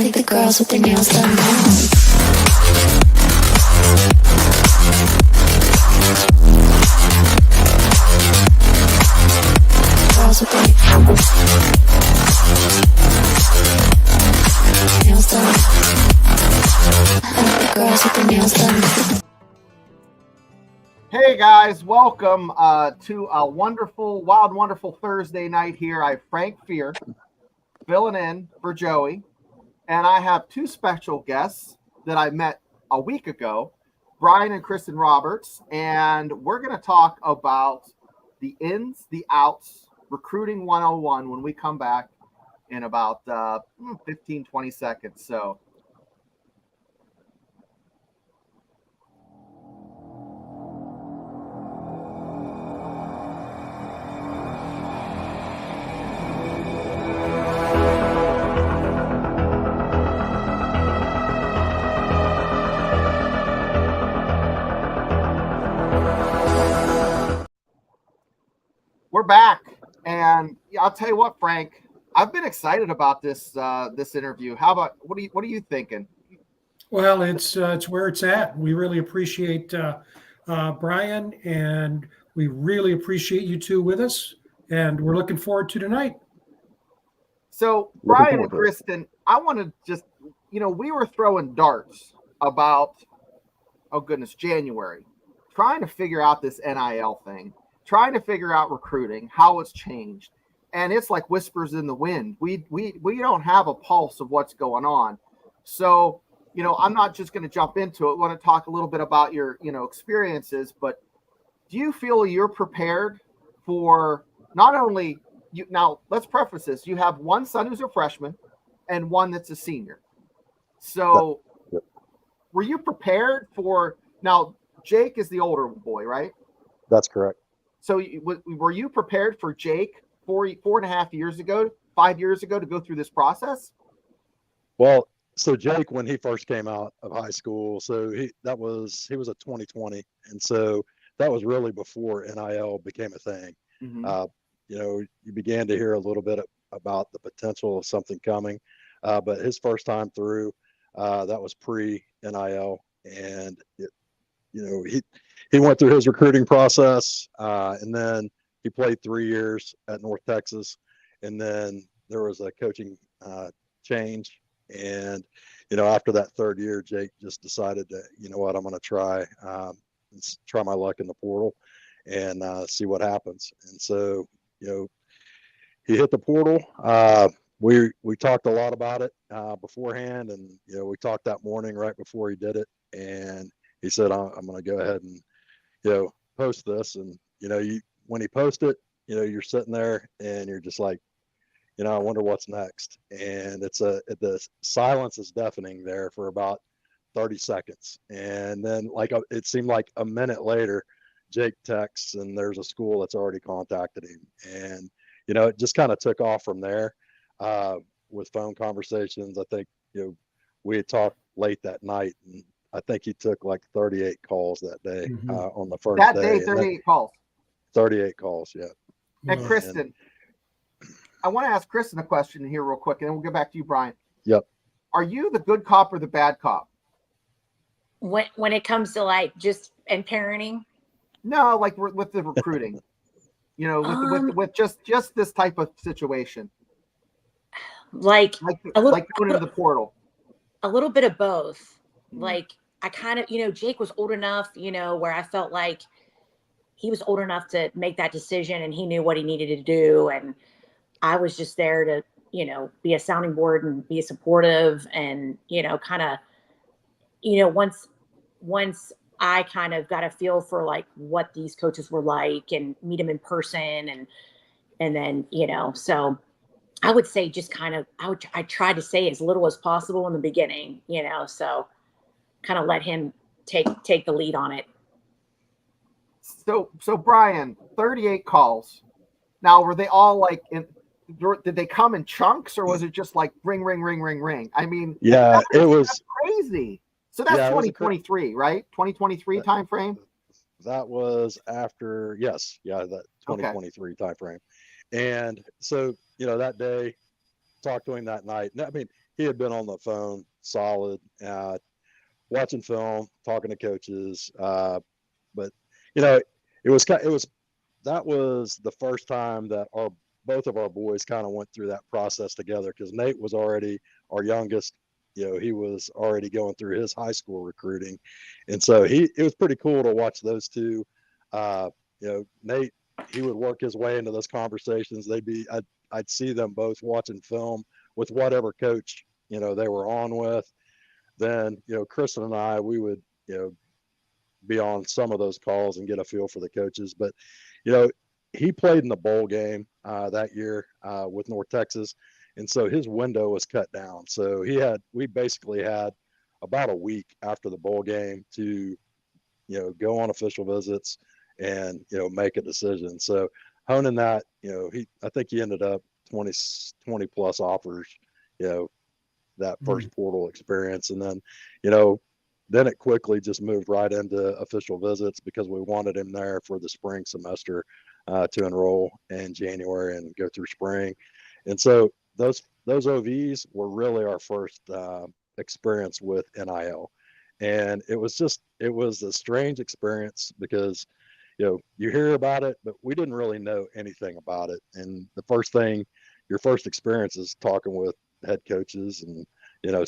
like the girls with their nails done now. Girls with their nails done. I like the girls with their nails done. Hey guys, welcome to a wonderful, wild, wonderful Thursday night here. I have Frank Fear filling in for Joey, and I have two special guests that I met a week ago, Brian and Kristen Roberts, and we're going to talk about the ins, the outs, recruiting 101 when we come back in about 15, 20 seconds. So we're back, and I'll tell you what, Frank, I've been excited about this interview. How about what are you thinking? Well, it's where it's at. We really appreciate Brian, and we really appreciate you two with us, and we're looking forward to tonight. So, Brian and Kristen, I want to just, we were throwing darts about, January, trying to figure out this NIL thing, trying to figure out recruiting, how it's changed. And it's like whispers in the wind. We don't have a pulse of what's going on. So, I'm not just going to jump into it. I want to talk a little bit about your, experiences, but do you feel you're prepared for not only you? Now, let's preface this. You have one son who's a freshman and one that's a senior. So were you prepared for, now Jake is the older boy, right? That's correct. So were you prepared for Jake 4.5 years ago, 5 years ago to go through this process? Well, so Jake, when he first came out of high school, so he was a 2020, and so that was really before NIL became a thing. Mm-hmm. You began to hear a little bit about the potential of something coming, but his first time through, that was pre-NIL, and he went through his recruiting process, and then he played 3 years at North Texas, and then there was a coaching change. And, after that third year, Jake just decided to, I'm going to try my luck in the portal and see what happens. And so, he hit the portal. We talked a lot about it beforehand, and, we talked that morning right before he did it. And he said, I'm going to go ahead and, post this. And, when he posted, you're sitting there and you're just like, I wonder what's next. And the silence is deafening there for about 30 seconds. And then it seemed like a minute later, Jake texts and there's a school that's already contacted him. And, it just kind of took off from there with phone conversations. I think, we had talked late that night, and I think he took like 38 calls that day on the first day. That day, 38 calls. 38 calls, yeah. And Kristen, I want to ask Kristen a question here real quick, and then we'll get back to you, Brian. Yep. Are you the good cop or the bad cop? When it comes to just and parenting? No, like with the recruiting. With just this type of situation. Like going into the portal. A little bit of both. Like I kind of, Jake was old enough, where I felt like he was old enough to make that decision and he knew what he needed to do. And I was just there to, be a sounding board and be supportive and, kind of, once I kind of got a feel for what these coaches were like and meet them in person and then, so I would say just kind of, I tried to say as little as possible in the beginning, so kind of let him take the lead on it. So Brian, 38 calls. Now, were they all did they come in chunks, or was it just like ring, ring, ring, ring, ring? I mean, yeah, that's crazy. So that's 2023, right? 2023 time frame. That was after, that 2023 time frame. And so, that day, talked to him that night. I mean, he had been on the phone solid, watching film, talking to coaches. But that was the first time that both of our boys kind of went through that process together, because Nate was already our youngest. He was already going through his high school recruiting, and so it was pretty cool to watch those two. Nate, he would work his way into those conversations. I'd see them both watching film with whatever coach they were on with. Then Kristen and I, we would be on some of those calls and get a feel for the coaches. But he played in the bowl game that year with North Texas, and so his window was cut down. So we basically had about a week after the bowl game to go on official visits and make a decision. So honing that, I think he ended up 20 plus offers, that first portal experience. And then, then it quickly just moved right into official visits, because we wanted him there for the spring semester to enroll in January and go through spring. And so those OVs were really our first experience with NIL. And it was a strange experience, because you hear about it, but we didn't really know anything about it. And your first experience is talking with head coaches and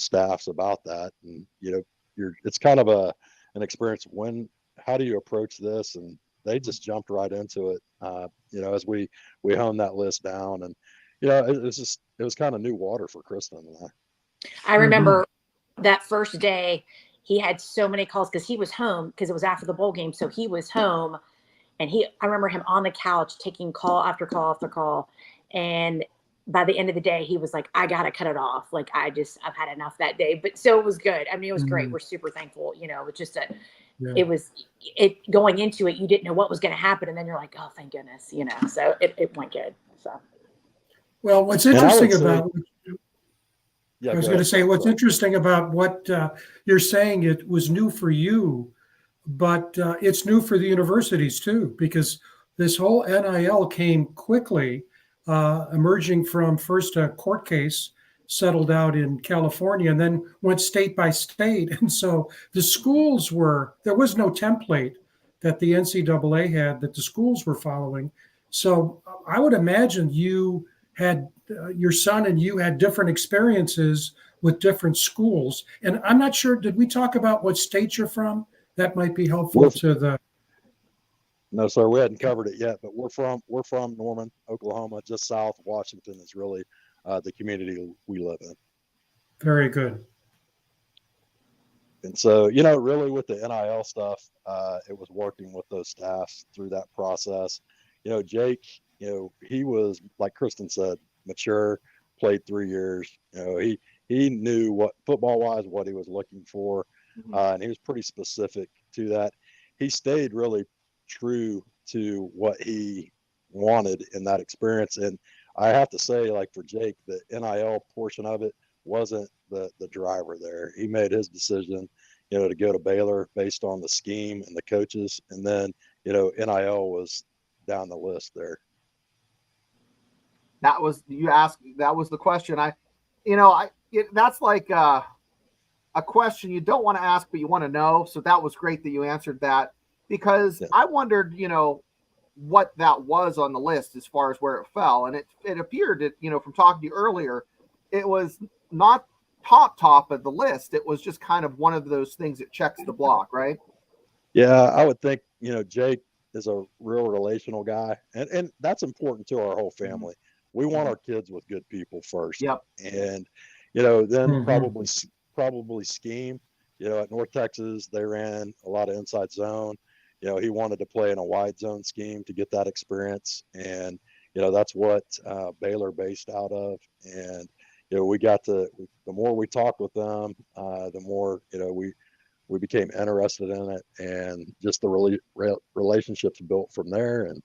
staffs about that. And it's kind of an experience. How do you approach this? And they just jumped right into it. As we honed that list down, and it was kind of new water for Kristen and I. I remember that first day he had so many calls, because he was home, because it was after the bowl game. So he was home, and I remember him on the couch taking call after call after call. And by the end of the day, he was like, I got to cut it off. Like, I've had enough that day. But so it was good. I mean, it was great. We're super thankful. It's just it going into it, you didn't know what was going to happen. And then you're like, oh, thank goodness, so it went good. So. Well, what's interesting about, I was going to say, what's interesting about what you're saying, it was new for you, but it's new for the universities too, because this whole NIL came quickly, emerging from first a court case settled out in California, and then went state by state. And so the schools there was no template that the NCAA had that the schools were following. So I would imagine you had your son and you had different experiences with different schools. And I'm not sure, did we talk about what state you're from? That might be helpful to the. No, sir, we hadn't covered it yet, but we're from Norman, Oklahoma, just south of Washington is really the community we live in. Very good. And so, really with the NIL stuff, it was working with those staffs through that process. Jake, he was, like Kristen said, mature, played 3 years. He knew what football-wise, what he was looking for, and he was pretty specific to that. He stayed really true to what he wanted in that experience. And I have to say, like for Jake, the NIL portion of it wasn't the driver there. He made his decision, to go to Baylor based on the scheme and the coaches. And then, NIL was down the list there. That was the question. That's like a question you don't want to ask, but you want to know. So that was great that you answered that, because I wondered, what that was on the list as far as where it fell. And it appeared that, from talking to you earlier, it was not top of the list. It was just kind of one of those things that checks the block, right? Yeah, I would think, Jake is a real relational guy, and that's important to our whole family. We want our kids with good people first. Yep. And, then probably scheme. At North Texas, they ran a lot of inside zone. He wanted to play in a wide zone scheme to get that experience. And, that's what Baylor based out of. And, the more we talked with them, the more, we became interested in it, and just the relationships built from there. And,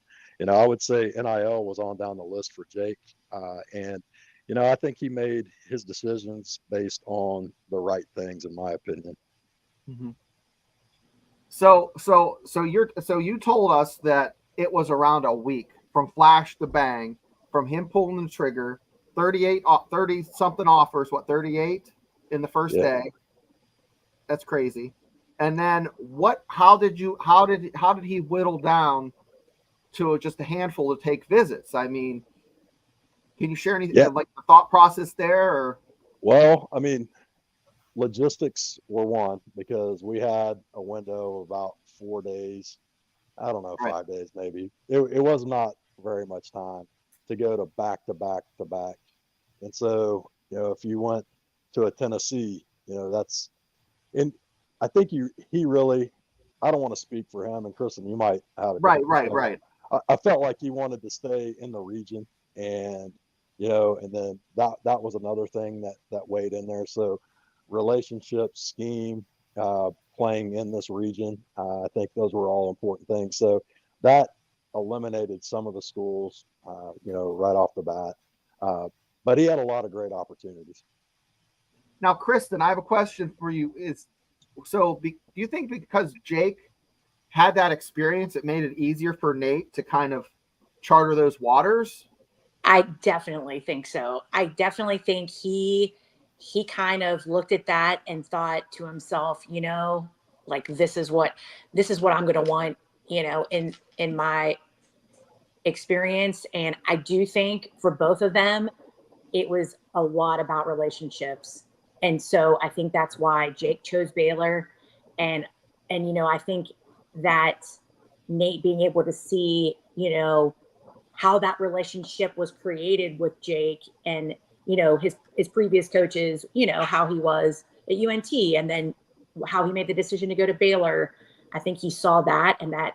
I would say NIL was on down the list for Jake. And, I think he made his decisions based on the right things, in my opinion. Mm-hmm. So you told us that it was around a week from flash to bang, from him pulling the trigger 38, 30 something offers, what, 38 in the first day. That's crazy. And then how did he whittle down to just a handful to take visits? I mean, can you share anything like the thought process there? Or? Well, I mean, logistics were one, because we had a window of about 4 days. I don't know, 5 days maybe. It was not very much time to go to back to back to back. And so, if you went to a Tennessee, that's, and I think he really, I don't want to speak for him, and Kristen, you might have a right. I felt like he wanted to stay in the region, and and then that was another thing that weighed in there. So relationships, scheme, playing in this region, I think those were all important things. So that eliminated some of the schools, right off the bat. But he had a lot of great opportunities. Now, Kristen, I have a question for you. Do you think because Jake had that experience, it made it easier for Nate to kind of charter those waters? I definitely think so. I definitely think he kind of looked at that and thought to himself, like, this is what I'm going to want, in my experience. And I do think for both of them, it was a lot about relationships. And so I think that's why Jake chose Baylor. And I think that Nate being able to see, how that relationship was created with Jake and, his previous coaches, how he was at UNT, and then how he made the decision to go to Baylor. I think he saw that, and that,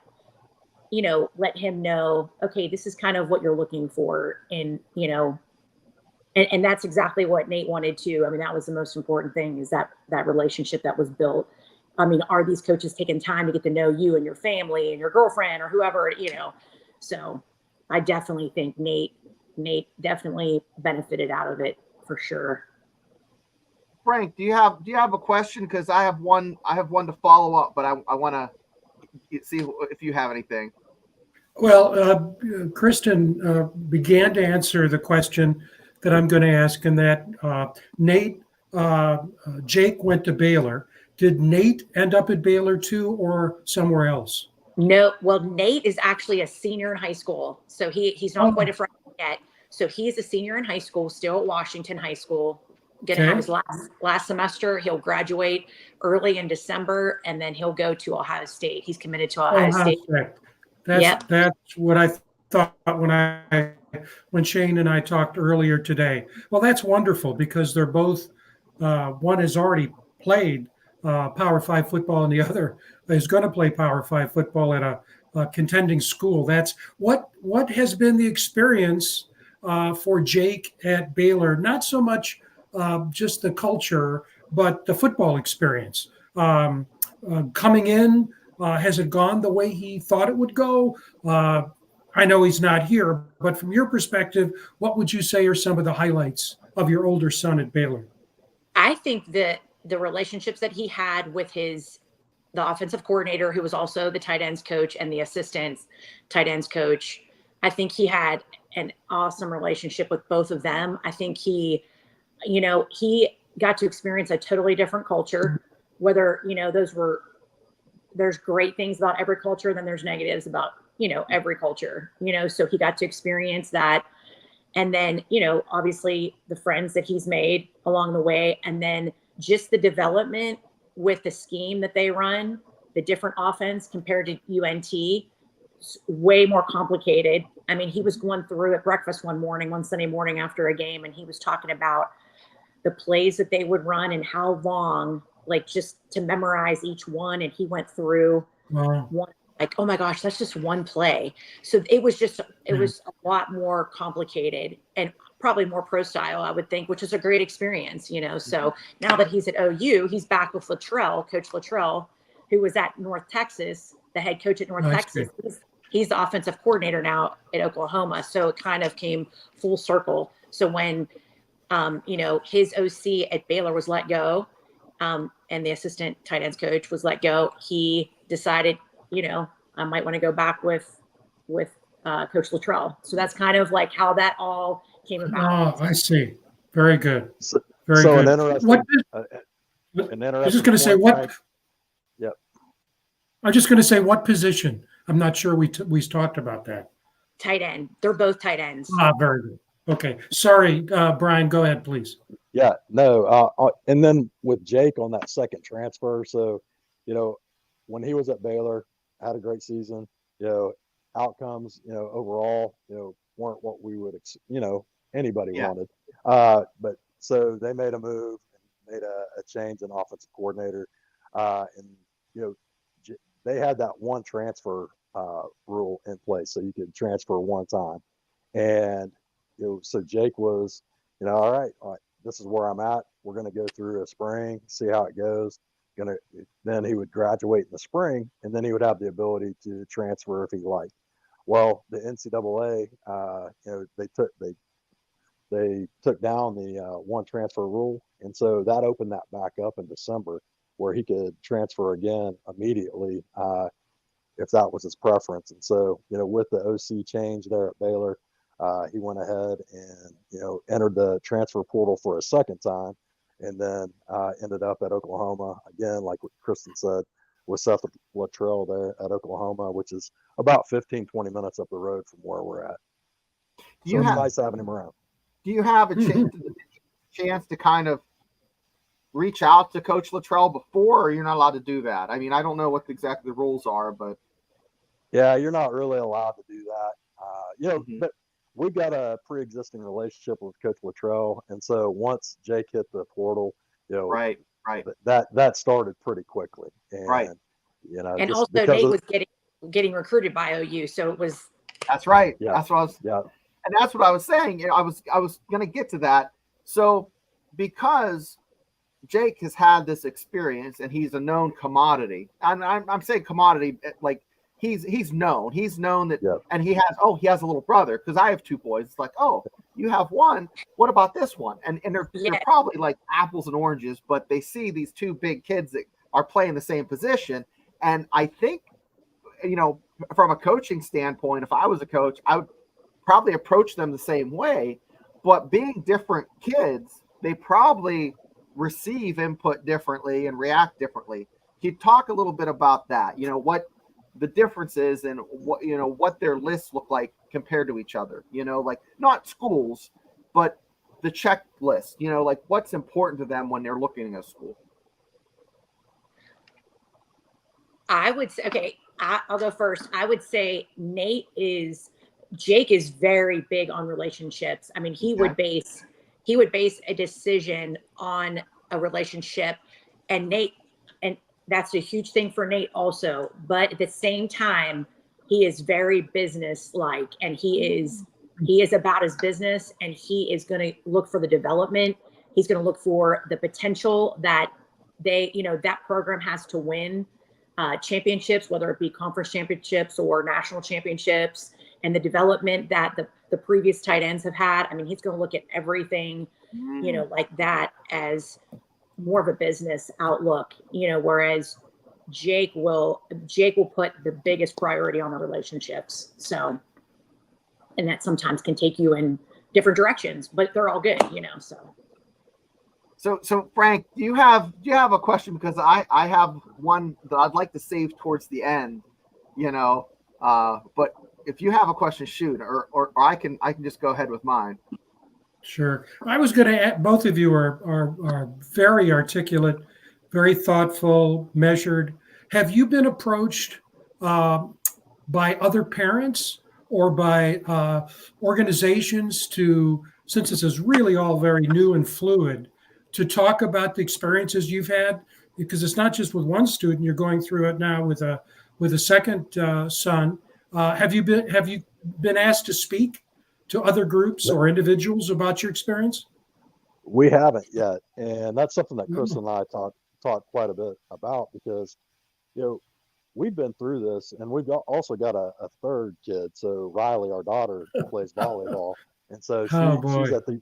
let him know, okay, this is kind of what you're looking for. And, and that's exactly what Nate wanted to. I mean, that was the most important thing, is that relationship that was built. I mean, are these coaches taking time to get to know you and your family and your girlfriend or whoever, So I definitely think Nate definitely benefited out of it for sure. Frank, do you have a question? Because I have one to follow up, but I want to see if you have anything. Well, Kristen began to answer the question that I'm going to ask, and that Jake went to Baylor. Did Nate end up at Baylor too, or somewhere else? No, well, Nate is actually a senior in high school, so he's not quite a freshman yet. So he's a senior in high school, still at Washington High School. Going to have his last semester. He'll graduate early in December, and then he'll go to Ohio State. He's committed to Ohio State. That's what I thought when Shane and I talked earlier today. Well, that's wonderful, because they're both, one has already played Power 5 football, and the other is going to play Power 5 football at a contending school. That's what has been the experience for Jake at Baylor. Not so much just the culture, but the football experience. Coming in, has it gone the way he thought it would go? I know he's not here, but from your perspective, what would you say are some of the highlights of your older son at Baylor? I think that the relationships that he had with the offensive coordinator, who was also the tight ends coach, and the assistant tight ends coach, I think he had an awesome relationship with both of them. I think he got to experience a totally different culture, whether, there's great things about every culture, then there's negatives about, every culture, so he got to experience that. And then, obviously the friends that he's made along the way, and then just the development with the scheme that they run, the different offense compared to UNT, way more complicated. I mean, he was going through at breakfast one Sunday morning after a game, and he was talking about the plays that they would run and how long, like, just to memorize each one. And he went through one, like, oh my gosh, that's just one play. So it was a lot more complicated and probably more pro style, I would think, which is a great experience, So now that he's at OU, he's back with Coach Luttrell, who was at North Texas, the head coach at North Texas. He's the offensive coordinator now at Oklahoma. So it kind of came full circle. So when, his OC at Baylor was let go, and the assistant tight ends coach was let go, he decided, I might want to go back with Coach Luttrell. So that's kind of like how that all came about. Oh, I see. Very good. So, Very so good. What, uh, an I was just interesting going to say point, what, Frank. Yep. I was just going to say what position. I'm not sure we talked about that. Tight end. They're both tight ends. Ah, very good. Okay. Sorry, Brian, go ahead, please. Yeah, no. And then with Jake on that second transfer, so, when he was at Baylor, had a great season, outcomes, overall, weren't what we would, anybody Yeah. wanted. But so they made a move, and made a change in offensive coordinator. And, they had that one transfer rule in place, so you could transfer one time. And, so Jake was, all right, this is where I'm at. We're going to go through a spring, see how it goes. Then he would graduate in the spring, and then he would have the ability to transfer if he liked. Well, the NCAA, they took down the one transfer rule, and so that opened that back up in December, where he could transfer again immediately if that was his preference. And so, with the OC change there at Baylor, he went ahead and, entered the transfer portal for a second time, and then ended up at Oklahoma again, like what Kristen said, with Seth Luttrell there at Oklahoma, which is about 15, 20 minutes up the road from where we're at. So it's nice having him around. Do you have a chance to kind of reach out to Coach Luttrell before, or you're not allowed to do that? I mean, I don't know what exactly the rules are, but yeah, you're not really allowed to do that. But we've got a pre-existing relationship with Coach Luttrell, and so once Jake hit the portal, right, that started pretty quickly, and right. And also Nate was getting recruited by OU, so it was. That's right. Yeah. That's what I was. Yeah. And that's what I was saying. I was going to get to that. So because Jake has had this experience and he's a known commodity, and I'm saying commodity like he's known that, yeah. And he has a little brother, because I have two boys. It's like, oh, you have one. What about this one? And they're probably like apples and oranges, but they see these two big kids that are playing the same position. And I think, from a coaching standpoint, if I was a coach, I would probably approach them the same way, but being different kids, they probably receive input differently and react differently. Can you talk a little bit about that? What the difference is, and what their lists look like compared to each other, like not schools, but the checklist, like what's important to them when they're looking at a school. I would say, okay, I'll go first. I would say Jake is very big on relationships. I mean, he would base a decision on a relationship, and that's a huge thing for Nate also. But at the same time, he is very business-like, and he is about his business, and he is going to look for the development. He's going to look for the potential that that program has to win championships, whether it be conference championships or national championships, and the development that the previous tight ends have had. I mean, he's going to look at everything, like that as more of a business outlook, whereas Jake will put the biggest priority on the relationships. So, and that sometimes can take you in different directions, but they're all good, So Frank, do you have a question? Because I have one that I'd like to save towards the end, but if you have a question, shoot, or I can just go ahead with mine. Sure. I was going to add, both of you are very articulate, very thoughtful, measured. Have you been approached by other parents or by organizations since this is really all very new and fluid, to talk about the experiences you've had? Because it's not just with one student, you're going through it now with a second son. Have you been asked to speak to other groups or individuals about your experience? We haven't yet, and that's something that Chris and I talked quite a bit about, because we've been through this, and we've also got a third kid. So Riley, our daughter, plays volleyball, and so she's at the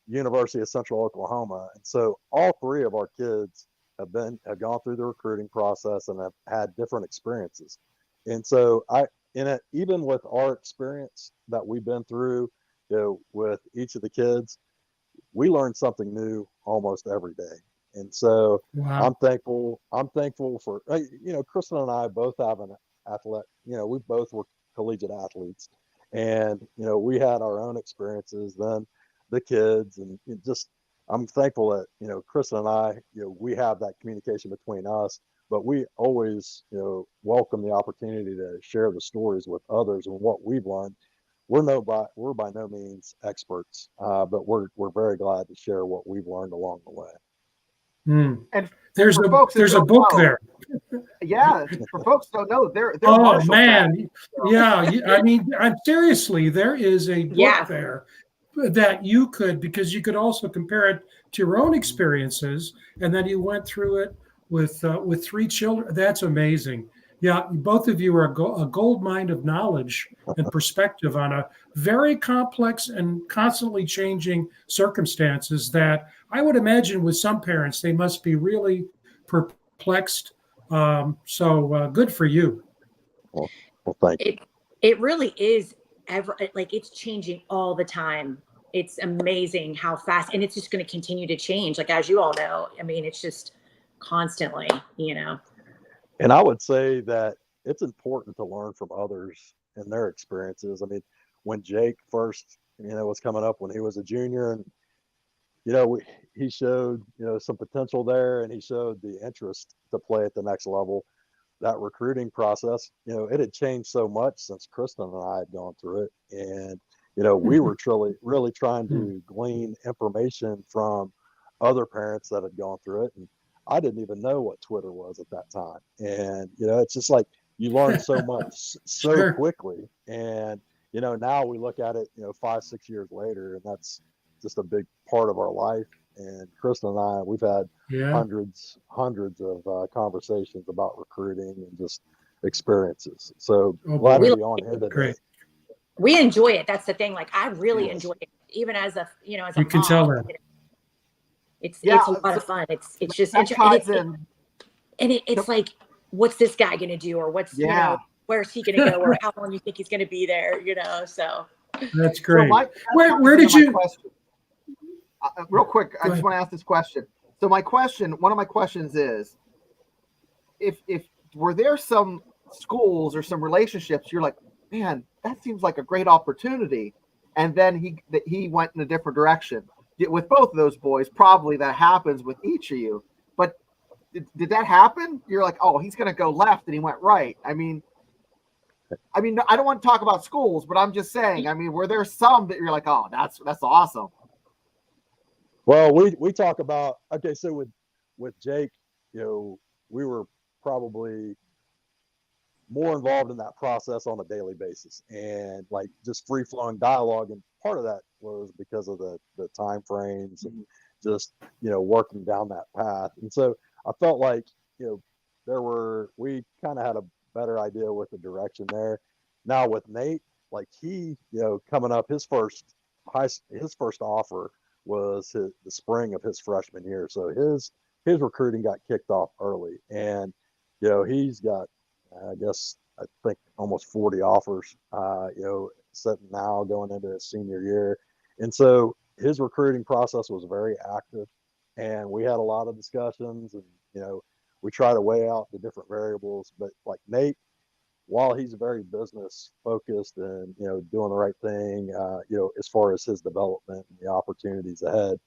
University of Central Oklahoma, and so all three of our kids have gone through the recruiting process and have had different experiences. And so even with our experience that we've been through, with each of the kids, we learn something new almost every day. And so Wow. I'm thankful for, Kristen and I both have an athlete, we both were collegiate athletes, and, we had our own experiences, then the kids, and I'm thankful that, Kristen and I, we have that communication between us, but we always, welcome the opportunity to share the stories with others and what we've learned. We're by no means experts, but we're very glad to share what we've learned along the way. And There's for a folks that there's a don't book know, there. yeah, for folks who don't know, they're Oh Marshall man, fans. yeah. I mean, seriously, there is a book Yeah. there that you could, because you could also compare it to your own experiences, and then you went through it with 3 children. That's amazing. Yeah, both of you are a gold mine of knowledge and perspective on a very complex and constantly changing circumstances that I would imagine with some parents, they must be really perplexed. So good for you. Well, thank you. It really is like it's changing all the time. It's amazing how fast, and it's just going to continue to change. Like, as you all know, I mean, it's just constantly, And I would say that it's important to learn from others and their experiences. I mean, when Jake first, was coming up when he was a junior, and he showed, some potential there, and he showed the interest to play at the next level. That recruiting process, it had changed so much since Kristen and I had gone through it. And, we were really trying to glean information from other parents that had gone through it. And I didn't even know what Twitter was at that time. And, it's just like you learn so much so Sure. quickly. And, now we look at it, 5-6 years later, and that's just a big part of our life. And Kristen and I, we've had hundreds of conversations about recruiting and just experiences. So glad to be on here today. Great. we enjoy it. That's the thing. Like, I really enjoy it, even as a, as a You can mom. tell that. It's a lot of fun. It's just that ties in. It's like, what's this guy gonna do, or what's where's he gonna go, or how long you think he's gonna be there? So That's great. So where did you? Real quick, I just want to ask this question. So one of my questions is, if were there some schools or some relationships you're like, man, that seems like a great opportunity, and then he went in a different direction? With both of those boys, probably that happens with each of you. But did that happen? You're like, oh, he's going to go left, and he went right. I mean, I don't want to talk about schools, but I'm just saying. I mean, were there some that you're like, oh, that's awesome? Well, we talk about, okay, so with Jake, we were probably more involved in that process on a daily basis, and like just free flowing dialogue. And part of that was because of the time frames and just, working down that path. And so I felt like, we kind of had a better idea with the direction there. Now with Nate, like he, coming up, his first offer was the spring of his freshman year. So his recruiting got kicked off early, and, he's got, I think almost 40 offers, sitting now going into his senior year. And so his recruiting process was very active, and we had a lot of discussions, and, we try to weigh out the different variables. But like Nate, while he's very business focused and, doing the right thing, as far as his development and the opportunities ahead,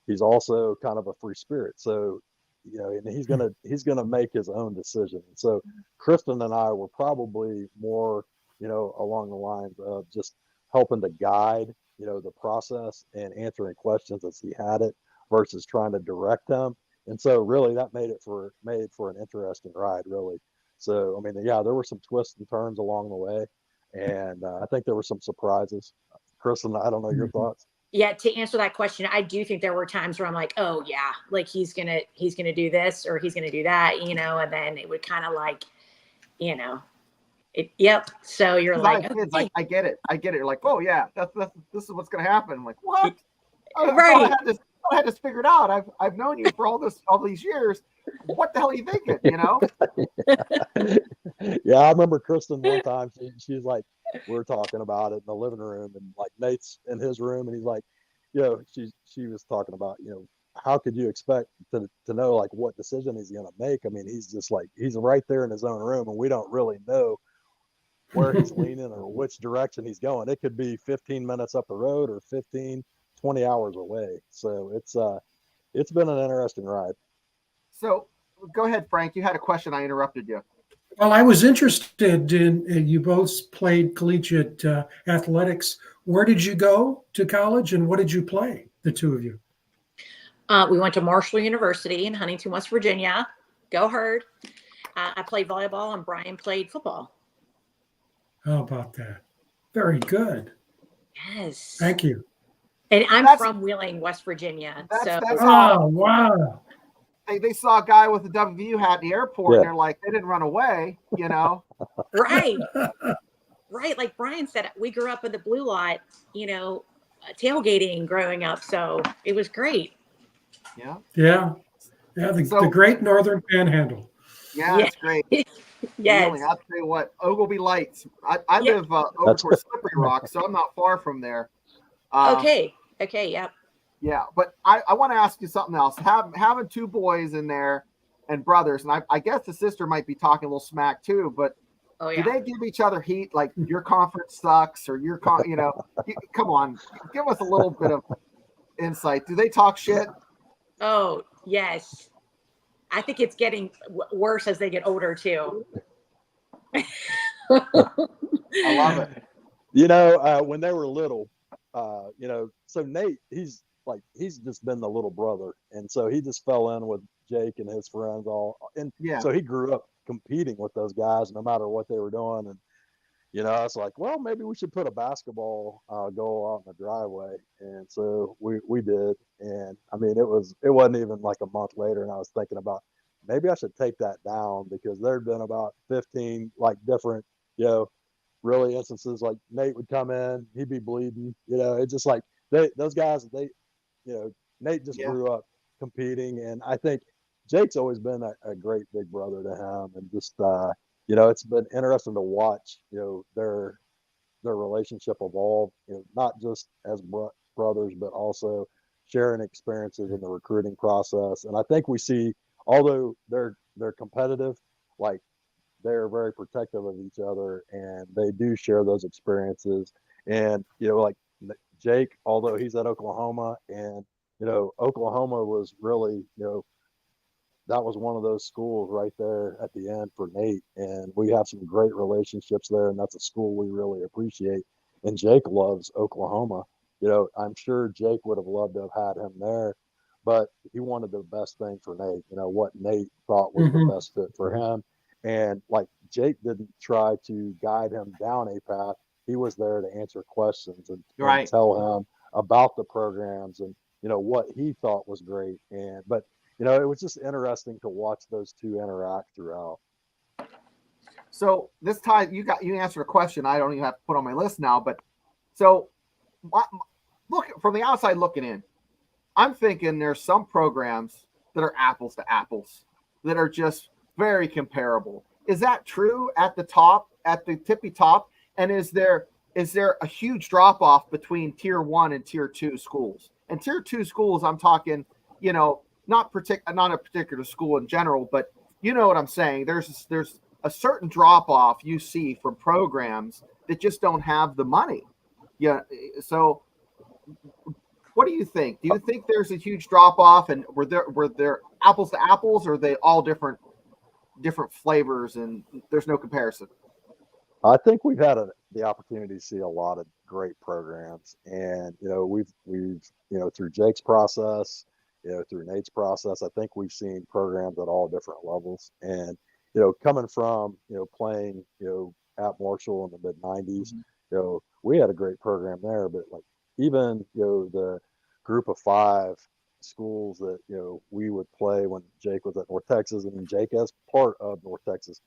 he's also kind of a free spirit. So, and he's gonna make his own decision. So Kristen and I were probably more, along the lines of just helping to guide, the process and answering questions as he had it versus trying to direct him. And so really that made for an interesting ride, really. So, I mean, yeah, there were some twists and turns along the way, and I think there were some surprises. Kristen, I don't know your thoughts. Yeah, to answer that question, I do think there were times where I'm like, oh yeah, like he's gonna do this or he's gonna do that, and then it would kind of like, yep. So you're like, kids, I get it. You're like, oh yeah, this is what's gonna happen. I'm like, what? Right. I had this figured out. I've known you for all these years. what the hell are you thinking? You know? Yeah, I remember Kristen one time. She's like, we were talking about it in the living room, and like Nate's in his room, and he's like, she was talking about, how could you expect to know like what decision he's going to make? I mean, he's just like, he's right there in his own room, and we don't really know where he's leaning or which direction he's going. It could be 15 minutes up the road or 15, 20 hours away. So it's been an interesting ride. So go ahead, Frank. You had a question. I interrupted you. Well, I was interested in you both played collegiate athletics. Where did you go to college, and what did you play, the two of you? We went to Marshall University in Huntington, West Virginia. Go Herd. I played volleyball, and Brian played football. How about that? Very good. Yes. Thank you. And I'm from Wheeling, West Virginia. That's oh, wow. They saw a guy with a WVU hat in the airport, and they're like, they didn't run away, Right. Right. Like Brian said, we grew up in the Blue Lot, tailgating growing up. So it was great. Yeah. Yeah. Yeah. The great Northern Panhandle. Yeah, it's great. Yes. I'll tell you what, Ogilvie Lights. I live over towards Slippery Rock, so I'm not far from there. Okay. Yep. Yeah, but I want to ask you something else. Having two boys in there and brothers, and I guess the sister might be talking a little smack too, but do they give each other heat? Like your conference sucks, or come on, give us a little bit of insight. Do they talk shit? Oh, yes. I think it's getting worse as they get older too. I love it. When they were little, so Nate, he's just been the little brother, and so he just fell in with Jake and his friends so he grew up competing with those guys no matter what they were doing. And I was like, well, maybe we should put a basketball goal out in the driveway, and so we did. And I mean, it wasn't even like a month later, and I was thinking about maybe I should take that down, because there'd been about 15 like different really instances. Like Nate would come in, he'd be bleeding, it's just like those guys, Nate just grew up competing. And I think Jake's always been a great big brother to him, and just it's been interesting to watch their relationship evolve, not just as brothers, but also sharing experiences in the recruiting process. And I think we see, although they're competitive, like they're very protective of each other, and they do share those experiences. And like Jake, although he's at Oklahoma, and Oklahoma was really that was one of those schools right there at the end for Nate, and we have some great relationships there, and that's a school we really appreciate. And Jake loves Oklahoma. I'm sure Jake would have loved to have had him there, but he wanted the best thing for Nate, what Nate thought was the best fit for him. And like Jake didn't try to guide him down a path. He was there to answer questions and tell him about the programs and, what he thought was great. But it was just interesting to watch those two interact throughout. So this time you answered a question I don't even have to put on my list now, but so look from the outside looking in, I'm thinking there's some programs that are apples to apples that are just very comparable. Is that true at the top, at the tippy top? And is there a huge drop off between tier 1 and tier 2 schools? And tier 2 schools, I'm talking, not a particular school in general, but you know what I'm saying. There's a certain drop off you see from programs that just don't have the money. Yeah. So what do you think? Do you think there's a huge drop off, and were there apples to apples, or are they all different flavors and there's no comparison? I think we've had the opportunity to see a lot of great programs, and we've through Jake's process, through Nate's process, I think we've seen programs at all different levels. And coming from playing at Marshall in the mid '90s, we had a great program there. But like even the group of 5 schools that we would play when Jake was at North Texas, and Jake as part of North Texas,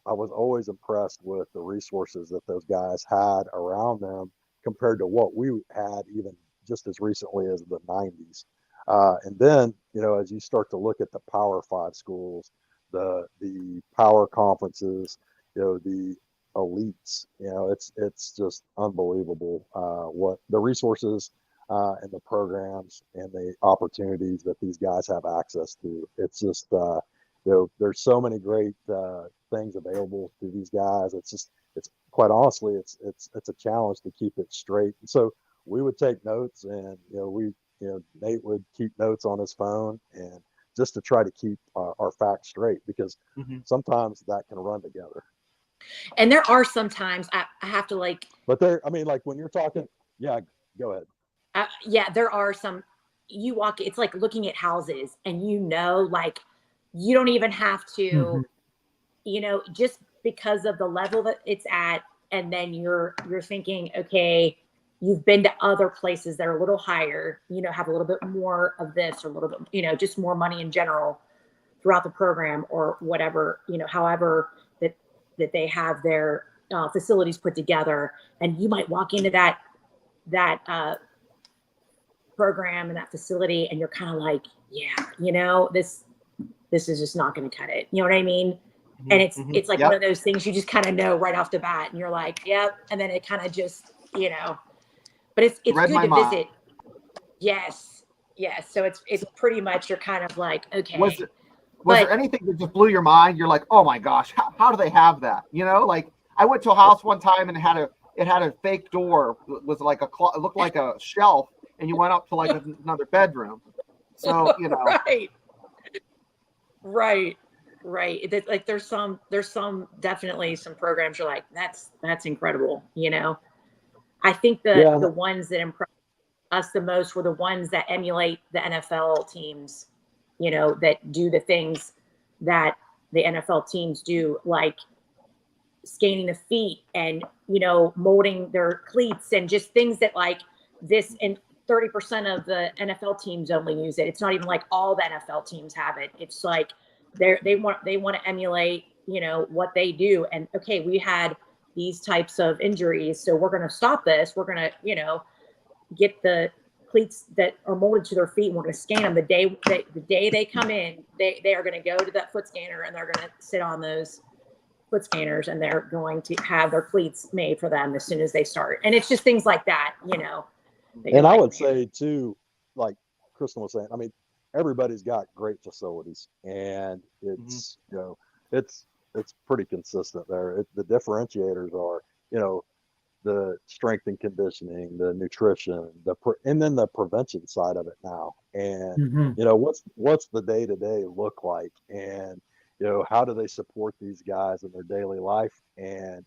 I was always impressed with the resources that those guys had around them compared to what we had even just as recently as the '90s. And then, as you start to look at the Power Five schools, the power conferences, the elites, it's just unbelievable what the resources and the programs and the opportunities that these guys have access to. It's just, there's so many great things available to these guys. It's quite honestly, it's a challenge to keep it straight. And so we would take notes, and Nate would keep notes on his phone, and just to try to keep our facts straight, because sometimes that can run together. And there are sometimes I have to but when you're talking, yeah, go ahead. Yeah, there are some, you walk, it's like looking at houses, and you don't even have to, just because of the level that it's at. And then you're thinking, okay, you've been to other places that are a little higher, have a little bit more of this, or a little bit, just more money in general throughout the program, or whatever, however that they have their facilities put together. And you might walk into that program and that facility, and you're kind of like, yeah, this is just not going to cut it. You know what I mean? And it's like one of those things you just kind of know right off the bat, and you're like, yep. And then it kind of just, but it's good to visit. Yes. So it's pretty much, you're kind of like, okay. Was there anything that just blew your mind? You're like, oh my gosh, how do they have that? Like I went to a house one time, and it had a fake door. It was like it looked like a shelf, and you went up to like another bedroom. So, Right. Like there's some definitely some programs you're like, that's incredible. I think the ones that impressed us the most were the ones that emulate the NFL teams, that do the things that the NFL teams do, like scanning the feet and, molding their cleats, and just things that like this, and 30% of the NFL teams only use it. It's not even like all the NFL teams have it. It's like they want to emulate, what they do. And okay, we had these types of injuries, so we're going to stop this. We're going to, get the cleats that are molded to their feet, and we're going to scan them the day they come in. They are going to go to that foot scanner, and they're going to sit on those foot scanners, and they're going to have their cleats made for them as soon as they start. And it's just things like that, And I would say too, like Kristen was saying, everybody's got great facilities, and it's it's pretty consistent there. The differentiators are the strength and conditioning, the nutrition, and then the prevention side of it now. And what's the day-to-day look like, and how do they support these guys in their daily life, and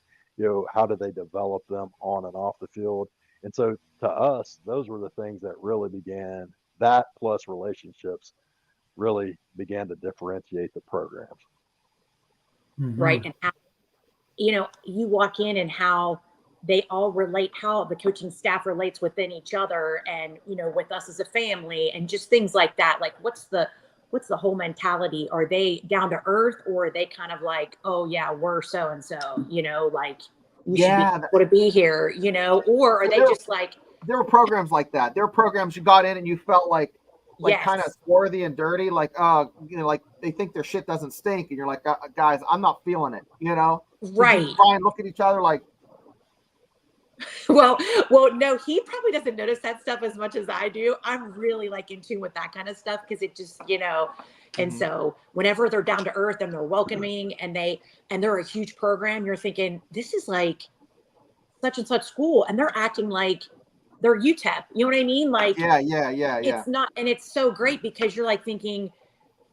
how do they develop them on and off the field. And so to us, those were the things that really began, that plus relationships really began to differentiate the programs. Right. And how, you walk in, and how they all relate, how the coaching staff relates within each other, and, with us as a family, and just things like that. Like, what's the whole mentality? Are they down to earth, or are they kind of like, oh yeah, we're so-and-so, like, you should be able to be here, or are they just like, there were programs like that. There were programs you got in and you felt like kind of swarthy and dirty, like, like they think their shit doesn't stink, and you're like, guys, I'm not feeling it, Right. So try and look at each other like, well, no, he probably doesn't notice that stuff as much as I do. I'm really like in tune with that kind of stuff, because it just, and so whenever they're down to earth and they're welcoming, and they're a huge program, you're thinking, this is like such and such school, and they're acting like they're UTEP. You know what I mean? Like, yeah. It's not, and it's so great, because you're like thinking,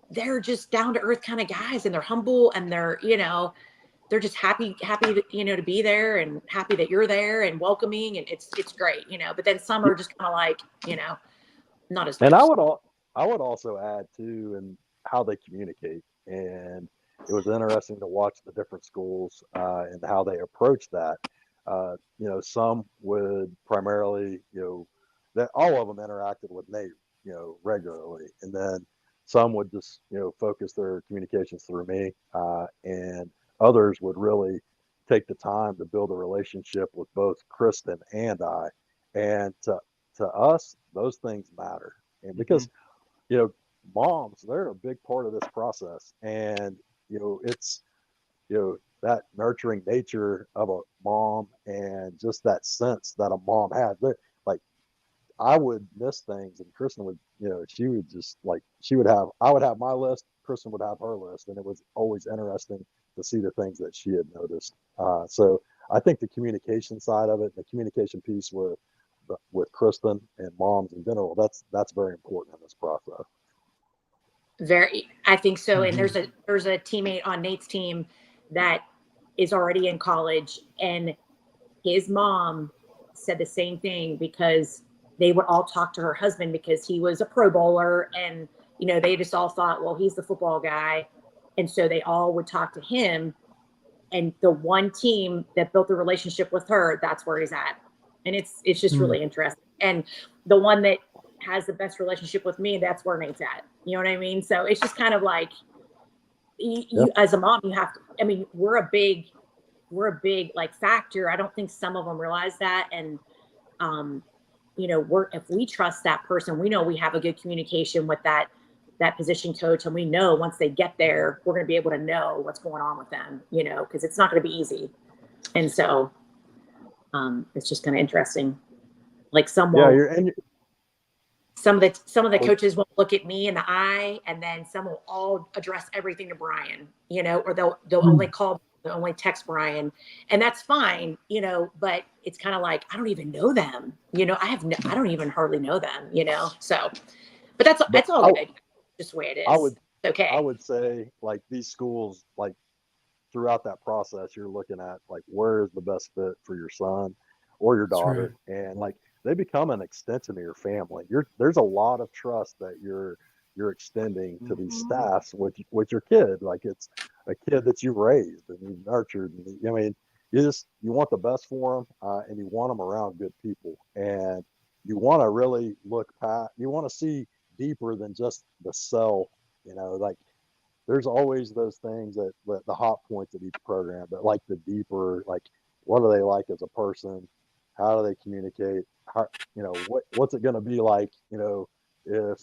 they're just down to earth kind of guys, and they're humble, and they're, they're just happy to, to be there, and happy that you're there, and welcoming, and it's great, but then some are just kind of like, not as much. And I would also add too, and how they communicate. And it was interesting to watch the different schools and how they approach that. Some would primarily, that all of them interacted with Nate, regularly, and then some would just, focus their communications through me, and others would really take the time to build a relationship with both Kristen and I. And to us, those things matter. And because you know, moms, they're a big part of this process. And, it's, that nurturing nature of a mom and just that sense that a mom has. Like, I would miss things, and Kristen would, she would just like, I would have my list, Kristen would have her list. And it was always interesting to see the things that she had noticed. So I think the communication side of it, the communication piece with Kristen and moms in general, that's very important in this process. Very, I think so. And Mhm. there's a teammate on Nate's team that is already in college, and his mom said the same thing, because they would all talk to her husband because he was a Pro Bowler, and they just all thought, well, he's the football guy, and so they all would talk to him. And the one team that built a relationship with her, that's where he's at, and it's just Mm. really interesting. And the one that has the best relationship with me, that's where Nate's at. You know what I mean? So it's just kind of like, Yeah. you as a mom, you have to. I mean, we're a big like factor. I don't think some of them realize that. And um, if we trust that person, we know we have a good communication with that position coach, and we know once they get there, we're going to be able to know what's going on with them. Because it's not going to be easy. And so it's just kind of interesting. Like Yeah. And some of the coaches won't look at me in the eye, and then some will all address everything to Brian, or they'll only Mm. they'll only text Brian, and that's fine, but it's kind of like, I don't even know them, I don't even hardly know them, so, but but that's all good, just the way it I is. would, It's I okay. would say, like, these schools, like, throughout that process, you're looking at like, where is the best fit for your son or your That's right. daughter, and like, they become an extension of your family. There's a lot of trust that you're extending to these Mhm. staffs with your kid. Like, it's a kid that you've raised and you've nurtured. And, I mean, you want the best for them, and you want them around good people, and you want to really look past. You want to see deeper than just the cell. Like, there's always those things that the hot points of each program, but like the deeper, like, what are they like as a person? How do they communicate? How, what's it going to be like, if,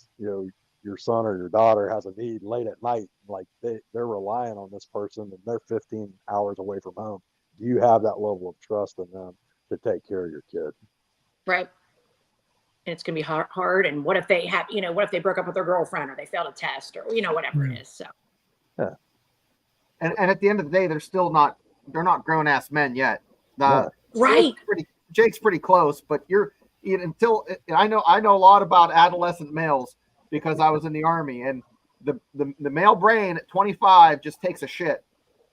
your son or your daughter has a need late at night, like they're relying on this person and they're 15 hours away from home. Do you have that level of trust in them to take care of your kid? Right. And it's going to be hard. And what if they have, what if they broke up with their girlfriend, or they failed a test, or, whatever it Yeah. is. So, Yeah. And at the end of the day, they're not grown ass men yet. The No. right. Jake's pretty close, but until I know a lot about adolescent males because I was in the army, and the male brain at 25 just takes a shit.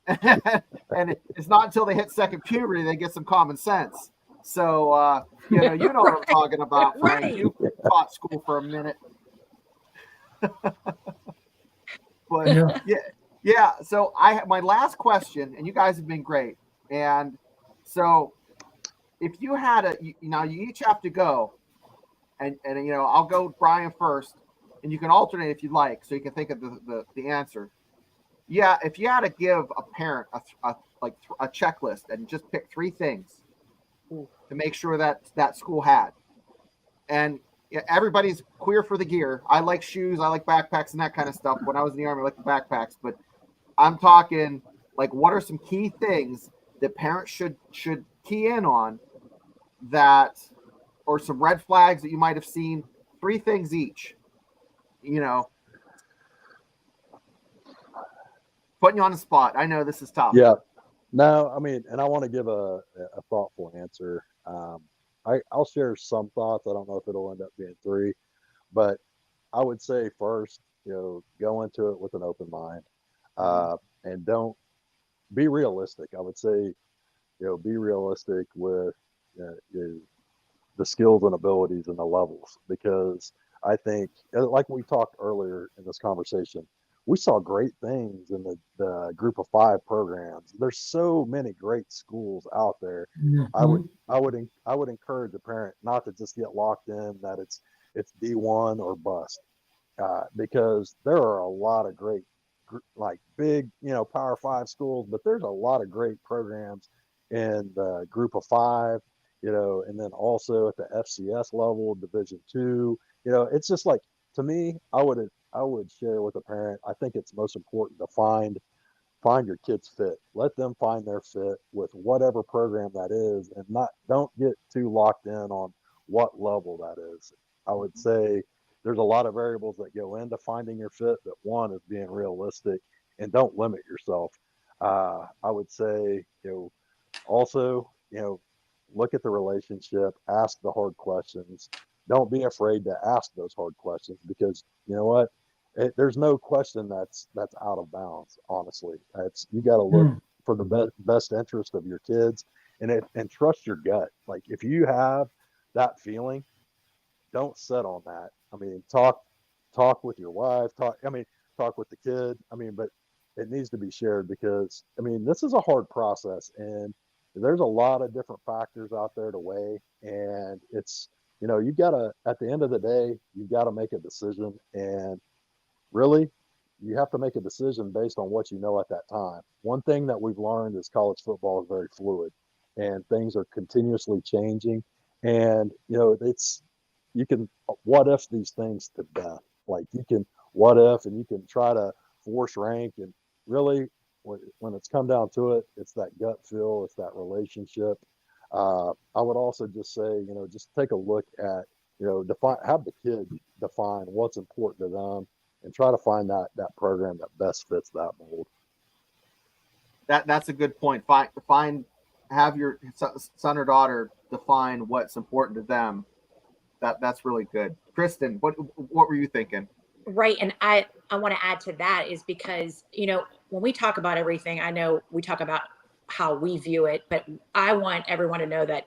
And it's not until they hit second puberty they get some common sense. So you know what I'm talking about, Frank. Right. You taught school for a minute. But Yeah. yeah. So I have my last question, and you guys have been great. And so if you had now you each have to go, and I'll go Brian first, and you can alternate if you'd like, so you can think of the answer. Yeah, if you had to give a parent a checklist and just pick three things to make sure that school had, and yeah, everybody's queer for the gear. I like shoes, I like backpacks and that kind of stuff. When I was in the army, I liked the backpacks, but I'm talking like, what are some key things that parents should key in on, that, or some red flags that you might have seen? Three things each. You know, putting you on the spot. I know this is tough. Yeah. No, I mean, and I want to give a thoughtful answer. I'll share some thoughts. I don't know if it'll end up being three, but I would say first, go into it with an open mind, and don't be realistic. I would say, be realistic with the skills and abilities and the levels, because I think, like we talked earlier in this conversation, we saw great things in the group of five programs. There's so many great schools out there. I would Mhm. I would encourage a parent not to just get locked in that it's D1 or bust, because there are a lot of great, like, big, Power Five schools, but there's a lot of great programs in the group of five, and then also at the FCS level, Division II. It's just like, to me, I would share with a parent. I think it's most important to find your kid's fit. Let them find their fit with whatever program that is, and don't get too locked in on what level that is. I would say there's a lot of variables that go into finding your fit, but one is being realistic and don't limit yourself. I would say, also, look at the relationship, ask the hard questions. Don't be afraid to ask those hard questions, because you know what? There's no question that's out of bounds. Honestly, it's you got to look Hmm. for the best interest of your kids, and trust your gut. Like if you have that feeling, don't sit on that. I mean, talk with your wife. Talk with the kid. But it needs to be shared, because this is a hard process, and there's a lot of different factors out there to weigh, and it's you gotta, at the end of the day, you gotta make a decision, and really, you have to make a decision based on what you know at that time. One thing that we've learned is college football is very fluid, and things are continuously changing. And it's you can what if these things to death. Like you can what if, and you can try to force rank, and really, when it's come down to it, it's that gut feel, it's that relationship. I would also just say, just take a look at, have the kid define what's important to them, and try to find that program that best fits that mold. That's a good point. Have your son or daughter define what's important to them. That's really good. Kristen, what were you thinking? Right. And I want to add to that, is because, when we talk about everything, I know we talk about how we view it, but I want everyone to know that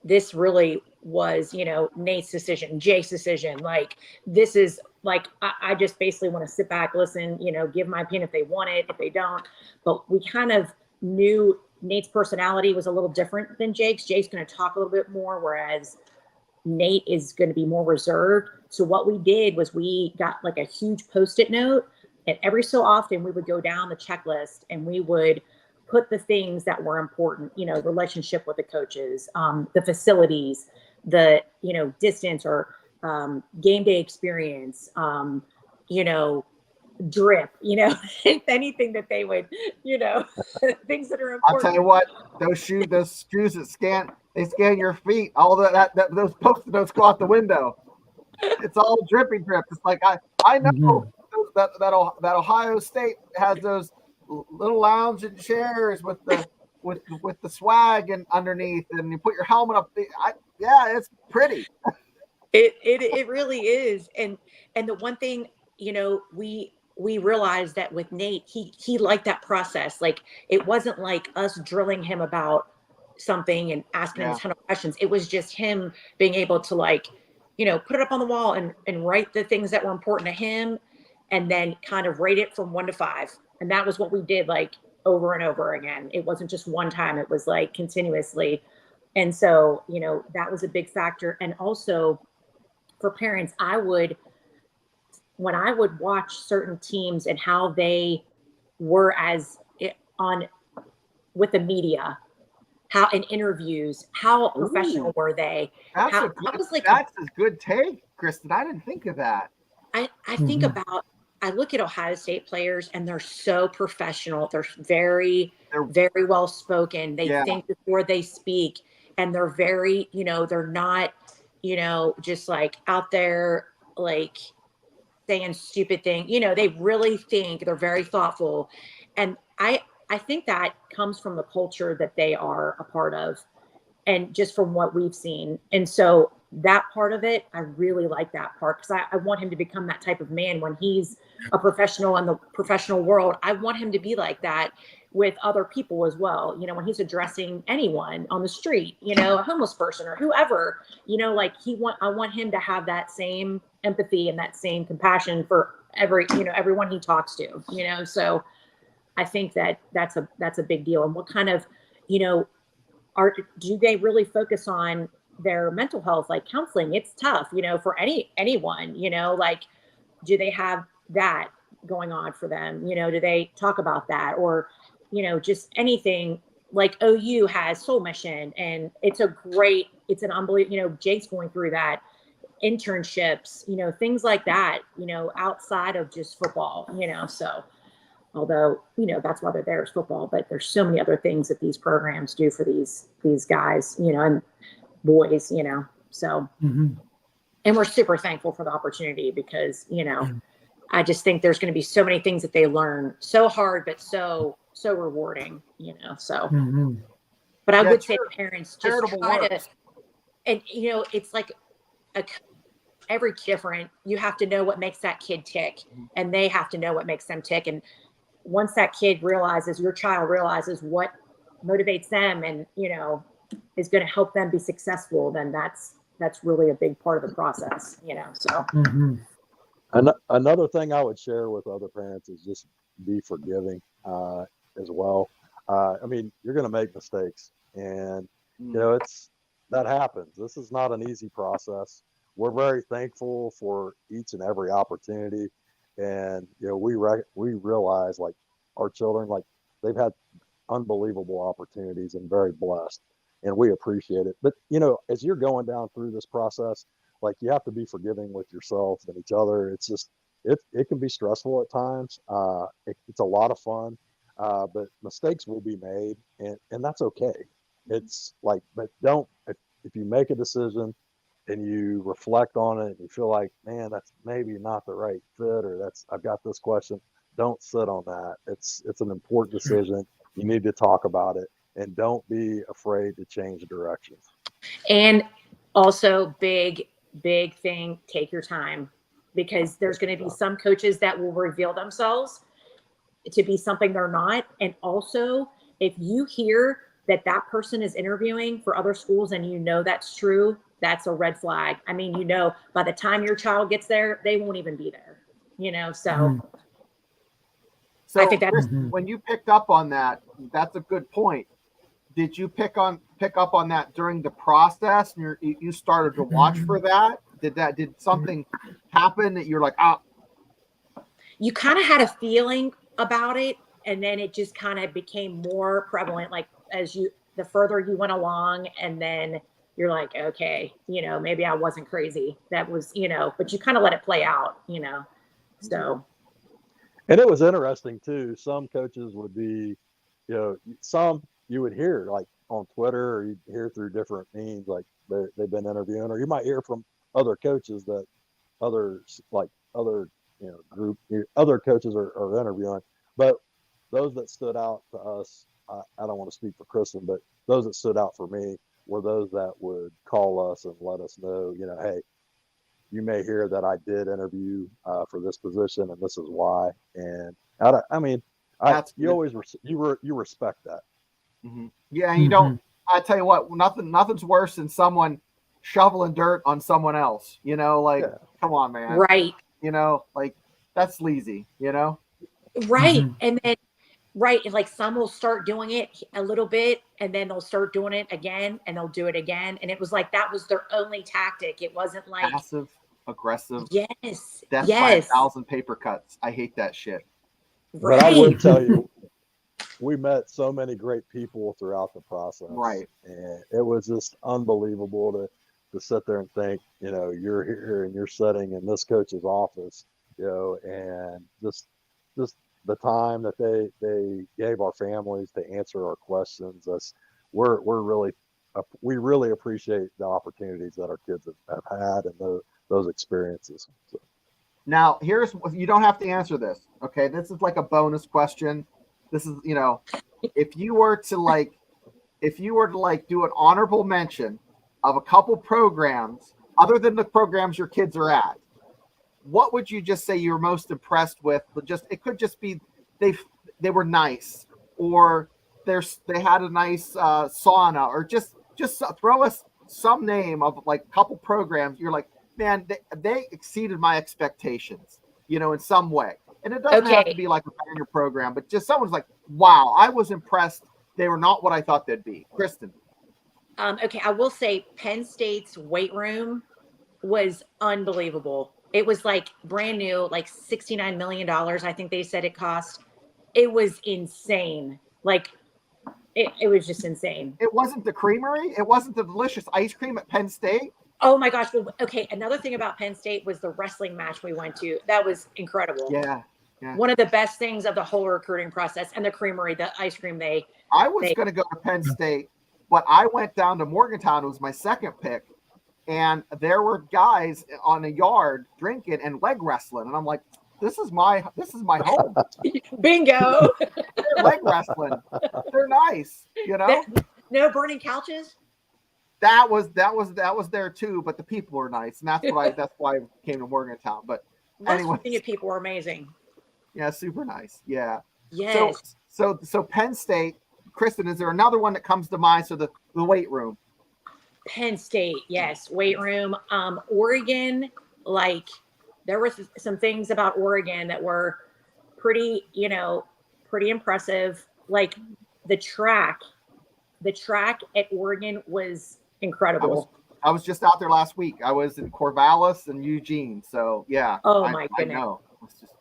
this really was, Nate's decision, Jake's decision. Like, this is like, I just basically want to sit back, listen, give my opinion if they want it, if they don't. But we kind of knew Nate's personality was a little different than Jake's. Jake's going to talk a little bit more, whereas Nate is going to be more reserved. So what we did was we got like a huge Post-it note, and every so often we would go down the checklist and we would put the things that were important, relationship with the coaches, the facilities, the, distance or game day experience, drip, anything that they would, things that are I'll important. tell you what, those shoes that scan your feet. All those Post-it notes go out the window. It's all dripping drip. It's like I know Mhm. that Ohio State has those little lounging chairs with the swag and underneath, and you put your helmet up. Yeah, it's pretty. It really is. And the one thing, we realized that with Nate, he liked that process. Like, it wasn't like us drilling him about something and asking him a Yeah. ton of questions. It was just him being able to, like, put it up on the wall and write the things that were important to him, and then kind of rate it from 1 to 5. And that was what we did, like, over and over again. It wasn't just one time, it was like continuously. And so, that was a big factor. And also, for parents, when I would watch certain teams and how they were on with the media, how in interviews, how professional were they? That's How a I was like, that's a good take, Kristen. I didn't think of that. I think Mhm. about, I look at Ohio State players and they're so professional. They're very, They're, very well spoken. They yeah, think before they speak, and they're very, they're not, just like out there, like, saying stupid things. They really think, they're very thoughtful. And I think that comes from the culture that they are a part of, and just from what we've seen. And so that part of it, I really like that part, because I want him to become that type of man when he's a professional in the professional world. I want him to be like that with other people as well. When he's addressing anyone on the street, a homeless person or whoever, like I want him to have that same empathy and that same compassion for everyone he talks to, so I think that's a big deal. And what kind of, do they really focus on their mental health, like counseling? It's tough, for anyone, like, do they have that going on for them? Do they talk about that? Or, just anything, like OU has Soul Mission, and it's an unbelievable, Jake's going through that. internships, things like that, outside of just football, so although, that's why they're there is football, but there's so many other things that these programs do for these guys, and boys, so, Mhm. and we're super thankful for the opportunity because, I just think there's going to be so many things that they learn so hard, but so rewarding, so, Mhm. but I Yeah, would say to parents, just charitable try to, works. and, it's like every kid different. You have to know what makes that kid tick, and they have to know what makes them tick. And once that kid realizes, your child realizes what motivates them and, is going to help them be successful, then that's really a big part of the process, so. Mhm. Another thing I would share with other parents is just be forgiving as well. I mean, you're going to make mistakes, and that happens. This is not an easy process. We're very thankful for each and every opportunity, and we realize like our children, like they've had unbelievable opportunities and very blessed, and we appreciate it. But as you're going down through this process, like you have to be forgiving with yourself and each other. It's just it can be stressful at times. It's a lot of fun, but mistakes will be made, and that's okay. It's like, but don't if you make a decision and you reflect on it and you feel like, man, that's maybe not the right fit, or I've got this question. Don't sit on that. It's an important decision. You need to talk about it, and don't be afraid to change directions. And also big thing, take your time, because there's going to be some coaches that will reveal themselves to be something they're not. And also, if you hear that person is interviewing for other schools and that's true, that's a red flag. I mean, by the time your child gets there, they won't even be there, so. So I think that when you picked up on that, that's a good point. Did you pick up on that during the process, and you started to watch for that? Did something happen that you're like, you kind of had a feeling about it, and then it just kind of became more prevalent, like the further you went along, and then you're like, okay, maybe I wasn't crazy. That was, but you kind of let it play out, so. And it was interesting too. Some coaches would be, some you would hear like on Twitter, or you'd hear through different means, like they've been interviewing, or you might hear from other coaches that other other coaches are interviewing. But those that stood out to us, I don't want to speak for Kristen, but those that stood out for me were those that would call us and let us know, hey, you may hear that I did interview for this position, and this is why. And you always you respect that. Mm-hmm. Yeah, and you don't. I tell you what, nothing's worse than someone shoveling dirt on someone else. Come on, man. Right. Like that's sleazy. Right, and then like some will start doing it a little bit, and then they'll start doing it again, and they'll do it again, and it was like that was their only tactic. It wasn't like passive aggressive. Yes. Death by 1,000 paper cuts. I hate that shit. Right. But I would tell you, we met so many great people throughout the process. Right. And it was just unbelievable to sit there and think, you're here and you're sitting in this coach's office, and just the time that they gave our families to answer our questions. We really appreciate the opportunities that our kids have had and those experiences. So. Now, you don't have to answer this. Okay. This is like a bonus question. This is, if you were to do an honorable mention of a couple programs other than the programs your kids are at, what would you just say you're most impressed with? It could just be they were nice, or they had a nice sauna, or just throw us some name of like a couple programs you're like, man, they exceeded my expectations, in some way. And it doesn't have to be like a banger program, but just someone's like, wow, I was impressed. They were not what I thought they'd be. Kristen. Okay, I will say Penn State's weight room was unbelievable. It was like brand new, like $69 million. I think they said it cost. It was insane. Like it was just insane. It wasn't the creamery. It wasn't the delicious ice cream at Penn State. Oh my gosh. Well, okay. Another thing about Penn State was the wrestling match we went to. That was incredible. Yeah. Yeah. One of the best things of the whole recruiting process, and the creamery, the ice cream I was going to go to Penn State, but I went down to Morgantown. It was my second pick. And there were guys on a yard drinking and leg wrestling. And I'm like, this is my home. Bingo. They're leg wrestling. They're nice, you know? No burning couches? That was there too, but the people were nice. And that's why I came to Morgantown. But West anyway, Virginia people were amazing. Yeah, super nice. Yeah. Yes. So Penn State, Kristen, is there another one that comes to mind? So the weight room. Penn State, yes, weight room. Oregon, like there were some things about Oregon that were pretty impressive. Like the track at Oregon was incredible. I was just out there last week. I was in Corvallis and Eugene. So yeah. Oh my goodness. I know. It's just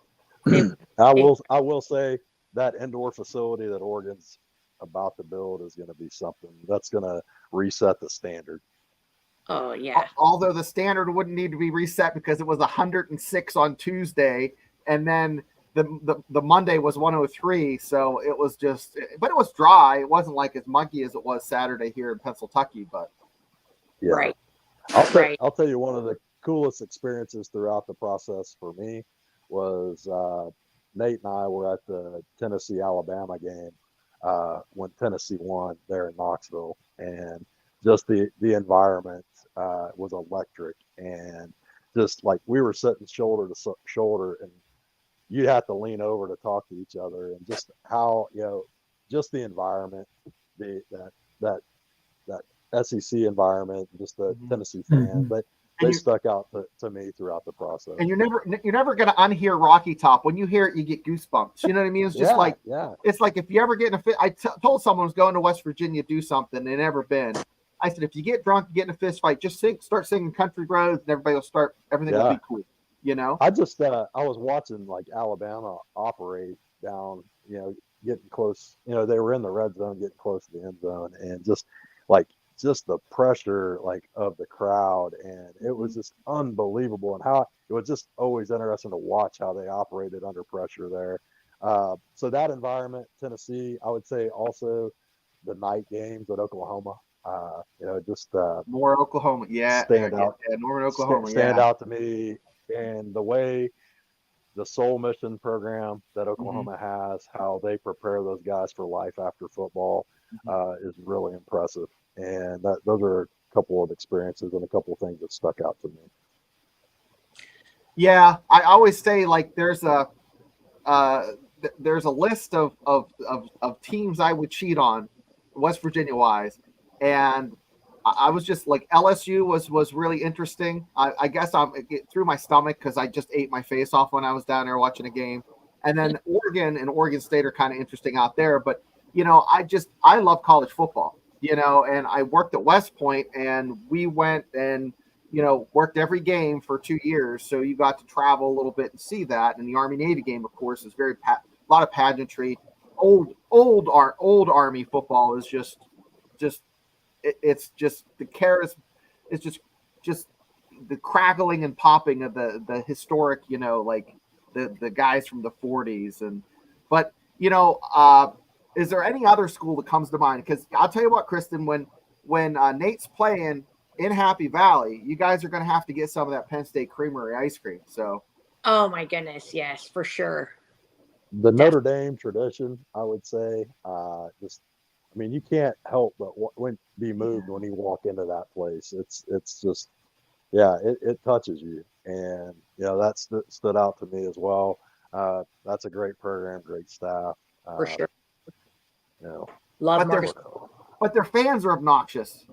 I will say that indoor facility that Oregon's about to build is going to be something that's going to reset the standard. Oh yeah. Although the standard wouldn't need to be reset because it was 106 on Tuesday, and then the Monday was 103. So it was but it was dry. It wasn't like as muggy as it was Saturday here in Pennsylvania. But yeah. Right. I'll tell you one of the coolest experiences throughout the process for me was Nate and I were at the Tennessee-Alabama game when Tennessee won there in Knoxville, and just the environment was electric, and just like we were sitting shoulder to shoulder, and you had to lean over to talk to each other, and just how just the environment, that SEC environment, just the Tennessee fans, but they stuck out to me throughout the process. And you're never going to unhear Rocky Top. When you hear it, you get goosebumps. You know what I mean? It's just it's like if you ever get in a fit. I told someone who's going to West Virginia to do something they'd never been. I said, if you get drunk, get in a fist fight, just start singing Country Roads, and everything will be cool. You know? I just I was watching like Alabama operate down, getting close. They were in the red zone, getting close to the end zone, and just the pressure of the crowd, and it was just unbelievable, and how it was just always interesting to watch how they operated under pressure there. So that environment, Tennessee, I would say also the night games at Oklahoma. More Oklahoma, stand out. Yeah, Norman, Oklahoma, stand out to me, and the way the Soul Mission program that Oklahoma has, how they prepare those guys for life after football, is really impressive. And those are a couple of experiences and a couple of things that stuck out to me. Yeah, I always say there's a list of teams I would cheat on, West Virginia wise, and I was just like LSU was really interesting. I guess it threw my stomach because I just ate my face off when I was down there watching a game, and then Oregon and Oregon State are kind of interesting out there. But I love college football. And I worked at West Point, and we went and, worked every game for 2 years. So you got to travel a little bit and see that. And the Army-Navy game, of course, is a lot of pageantry. Old Army football is it's just the chaos. It's just the crackling and popping of the historic, the guys from the 40s. But is there any other school that comes to mind? Because I'll tell you what, Kristen, when Nate's playing in Happy Valley, you guys are going to have to get some of that Penn State Creamery ice cream. So, oh my goodness, yes, for sure. The Notre Dame tradition, I would say, you can't help but be moved when you walk into that place. It's just, it touches you, and that stood out to me as well. That's a great program, great staff, for sure. Love but their fans are obnoxious.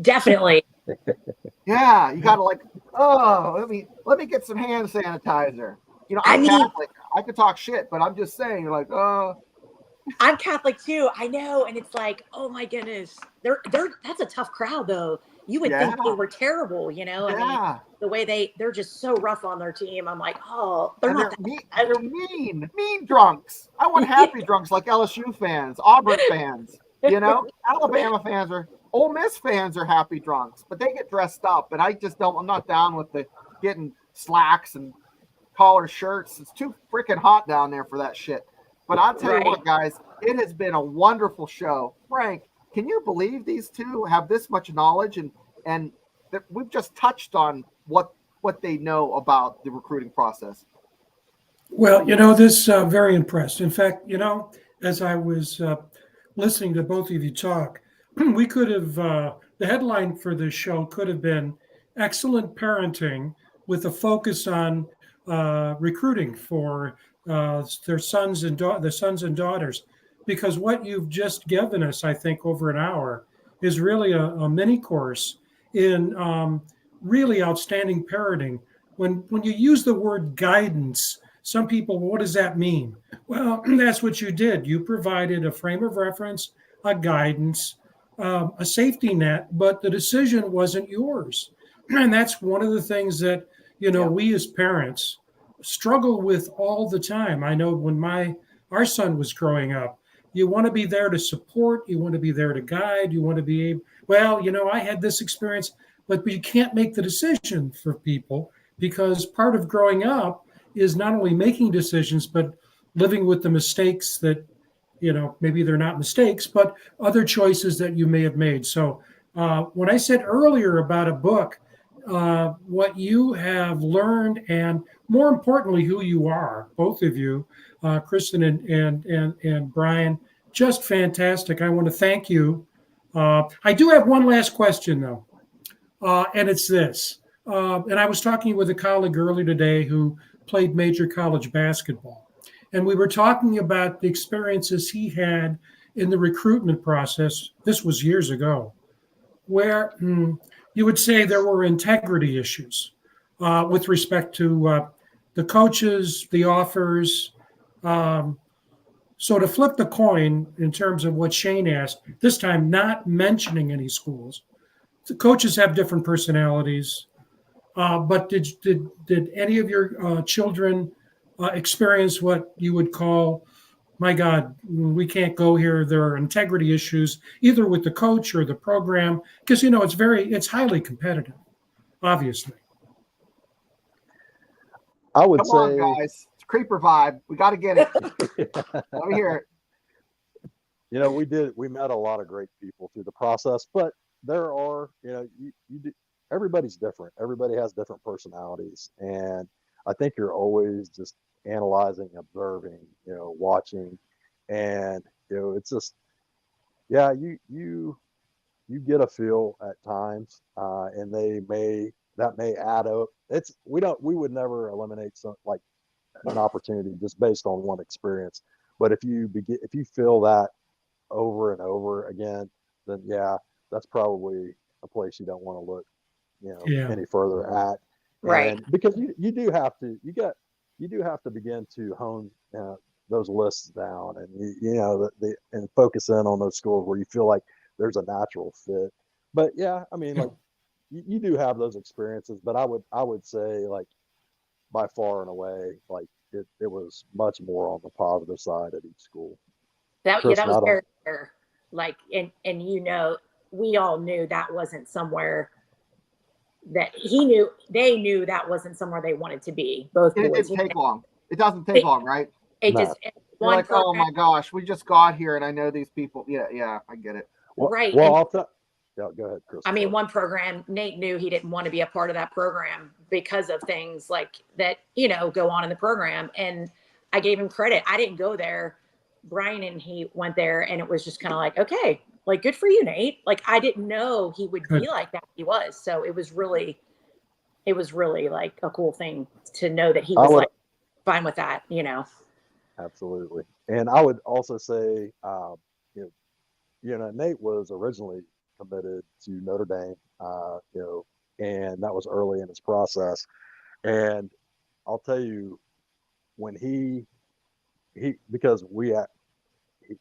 Definitely. Yeah, you gotta let me get some hand sanitizer. I'm Catholic. I could talk shit, but I'm just saying, I'm Catholic too. I know, and it's like, oh my goodness, they're that's a tough crowd though. You would think they were terrible, I mean, the way they're just so rough on their team. I'm like, oh, they're mean drunks. I want happy drunks like LSU fans, Auburn fans. Alabama fans Ole Miss fans are happy drunks, but they get dressed up, and I just don't. I'm not down with the getting slacks and collar shirts. It's too freaking hot down there for that shit. But I'll tell you what, guys, it has been a wonderful show. Frank, can you believe these two have this much knowledge and that we've just touched on what they know about the recruiting process? Well, this very impressed. In fact, as I was listening to both of you talk, we could have the headline for this show could have been "Excellent Parenting" with a focus on recruiting for their sons and daughters, because what you've just given us, I think, over an hour, is really a mini course in really outstanding parenting. When you use the word guidance, some people, what does that mean? Well, that's what you did. You provided a frame of reference, a guidance, a safety net, but the decision wasn't yours. And that's one of the things that, we as parents struggle with all the time. I know when our son was growing up, you want to be there to support, you want to be there to guide, you want to be able, I had this experience, but you can't make the decision for people, because part of growing up is not only making decisions, but living with the mistakes that, maybe they're not mistakes, but other choices that you may have made. So when I said earlier about a book, what you have learned, and more importantly, who you are, both of you, Kristen and Brian, just fantastic. I want to thank you. I do have one last question, though, and it's this. And I was talking with a colleague earlier today who played major college basketball. And we were talking about the experiences he had in the recruitment process. This was years ago, where you would say there were integrity issues with respect to the coaches, the offers. So to flip the coin in terms of what Shane asked, this time not mentioning any schools, the coaches have different personalities. But did any of your children experience what you would call, my God, we can't go here? There are integrity issues, either with the coach or the program, because it's highly competitive, obviously. I would Come say, on, guys, it's creeper vibe. We got to get it. Let me hear it. we met a lot of great people through the process, but there are, everybody's different. Everybody has different personalities. And I think you're always just analyzing, observing, watching. And, it's just, you get a feel at times, and that may add up. We would never eliminate an opportunity just based on one experience. But if you feel that over and over again, then that's probably a place you don't want to look any further at. Right. And because you do have to begin to hone those lists down, and and focus in on those schools where you feel like there's a natural fit. But you do have those experiences, but I would say, like, by far and away, like it was much more on the positive side at each school. That was very clear. Like, and we all knew that wasn't somewhere that they knew that wasn't somewhere they wanted to be. Both boys. It didn't take long. It doesn't take long, right? It No. just You're like, oh my gosh, we just got here and I know these people. Yeah, I get it. Right. Well, I'll tell. Yeah, go ahead, Chris. I mean, one program, Nate knew he didn't want to be a part of that program because of things like that, go on in the program. And I gave him credit. I didn't go there. Brian and he went there, and it was just kind of like, okay, like, good for you, Nate. Like, I didn't know he would be like that. He was. So it was really like a cool thing to know that he was like fine with that, Absolutely. And I would also say, Nate was originally committed to Notre Dame, and that was early in his process. And I'll tell you, when he because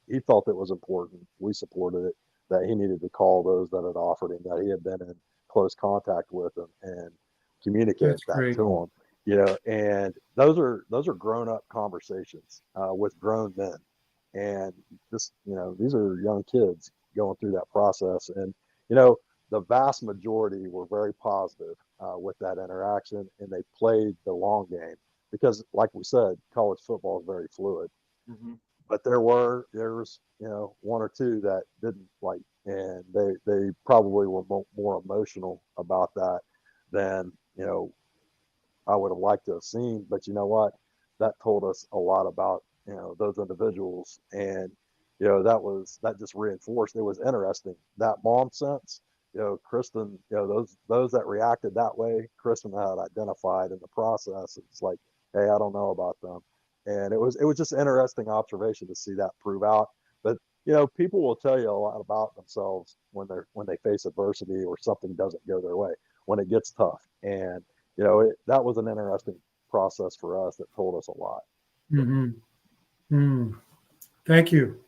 he felt it was important, we supported it, that he needed to call those that had offered him, that he had been in close contact with them, and communicate that to him. And those are grown up conversations with grown men. And this, these are young kids going through that process. And, you know, the vast majority were very positive with that interaction, and they played the long game because, like we said, college football is very fluid. Mhm. But there was, you know, one or two that didn't like, and they probably were more emotional about that than, you know, I would have liked to have seen. But you know what? That told us a lot about, you know, those individuals, and you know, that just reinforced. It was interesting that mom sense. You know, Kristen. You know, those that reacted that way, Kristen had identified in the process. It's like, hey, I don't know about them, and it was just an interesting observation to see that prove out. But you know, people will tell you a lot about themselves when they face adversity or something doesn't go their way, when it gets tough. And you know, that was an interesting process for us that told us a lot. Mm-hmm. Mm. Thank you.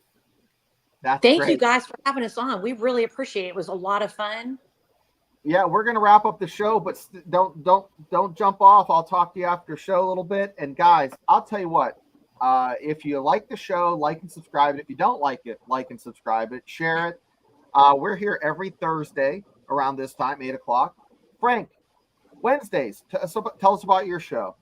That's Thank great. you guys for having us on. We really appreciate it. It was a lot of fun. Yeah, we're gonna wrap up the show, but don't jump off. I'll talk to you after show a little bit. And guys, I'll tell you what. If you like the show, like and subscribe it. If you don't like it, like and subscribe it. Share it. We're here every Thursday around this time, 8 o'clock. Frank, Wednesdays. Tell us about your show.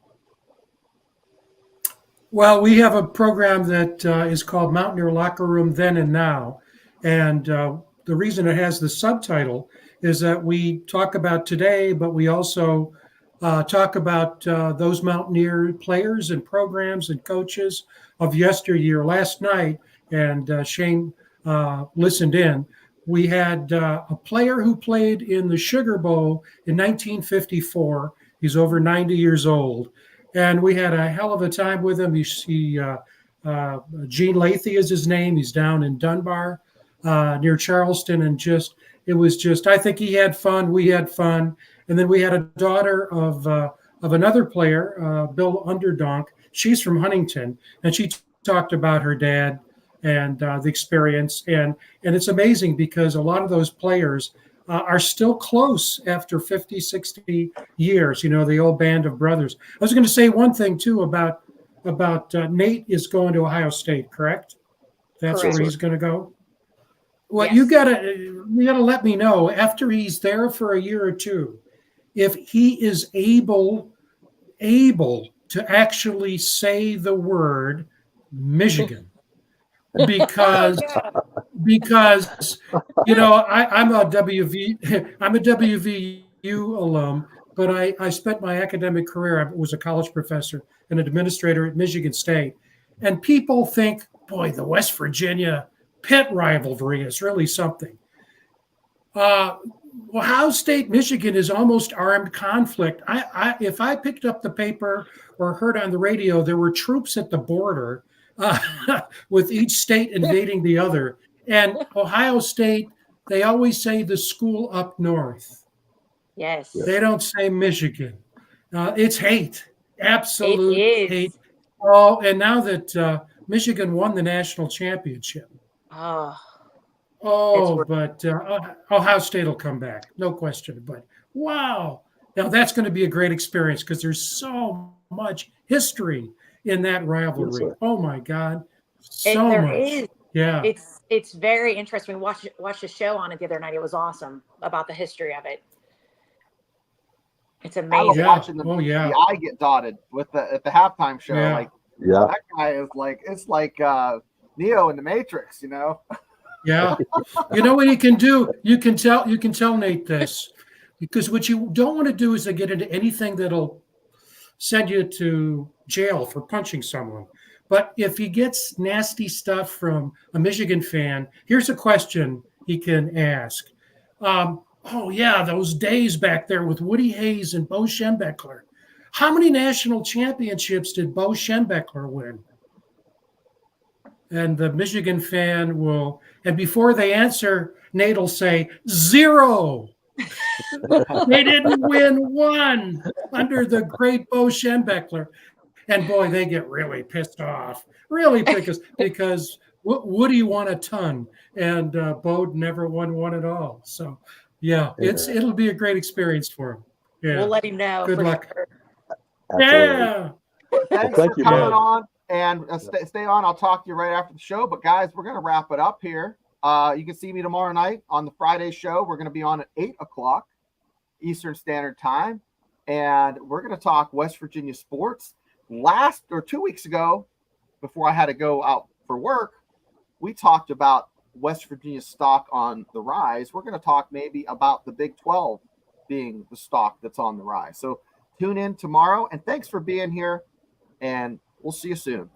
Well, we have a program that is called Mountaineer Locker Room Then and Now. And the reason it has the subtitle is that we talk about today, but we also talk about those Mountaineer players and programs and coaches of yesteryear. Last night, and Shane listened in, we had a player who played in the Sugar Bowl in 1954. He's over 90 years old. And we had a hell of a time with him. Gene Lathy is his name. He's down in Dunbar near Charleston. And I think he had fun. We had fun. And then we had a daughter of another player, Bill Underdonk. She's from Huntington. And she talked about her dad and the experience. And it's amazing because a lot of those players are still close after 50, 60 years, you know, the old band of brothers. I was going to say one thing, too, about Nate is going to Ohio State, correct? That's Correct. where he's going to go? Well, Yes. you gotta let me know after he's there for a year or two, if he is able to actually say the word Michigan. Because you know, I'm a WVU alum, but I spent my academic career. I was a college professor and an administrator at Michigan State, and people think, boy, the West Virginia Pitt rivalry is really something. Ohio State, Michigan is almost armed conflict. If I picked up the paper or heard on the radio, there were troops at the border with each state invading the other. And Ohio State, they always say the school up north. Yes. They don't say Michigan. It's hate, absolute It is. hate. Oh, and now that Michigan won the national championship. Oh, But Ohio State will come back, no question. But wow, now that's going to be a great experience because there's so much history in that rivalry. Yes, oh my God, so there much. is. Yeah, It's very interesting. We watched a show on it the other night. It was awesome about the history of it. It's I was amazing. watching Oh, the yeah. eye get dotted at the halftime show. Yeah. Like Yeah. that guy is like, it's like Neo in the Matrix, you know. Yeah. You know what you can do? You can tell Nate this, because what you don't want to do is to get into anything that'll send you to jail for punching someone. But if he gets nasty stuff from a Michigan fan, here's a question he can ask. Oh yeah, those days back there with Woody Hayes and Bo Schembechler. How many national championships did Bo Schembechler win? And the Michigan fan will, and before they answer, Nate will say 0. They didn't win one under the great Bo Schembechler. And boy, they get really pissed off, because Woody won a ton, and Bo never won one at all. So, yeah, it'll be a great experience for him. Yeah, We'll let him know. Good for luck. Sure. Yeah. Thanks thank for you, coming man. on, and stay on. I'll talk to you right after the show. But guys, we're gonna wrap it up here. You can see me tomorrow night on the Friday show. We're going to be on at 8 o'clock Eastern Standard Time, and we're going to talk West Virginia sports. 2 weeks ago, before I had to go out for work, we talked about West Virginia stock on the rise. We're going to talk maybe about the Big 12 being the stock that's on the rise. So tune in tomorrow, and thanks for being here, and we'll see you soon.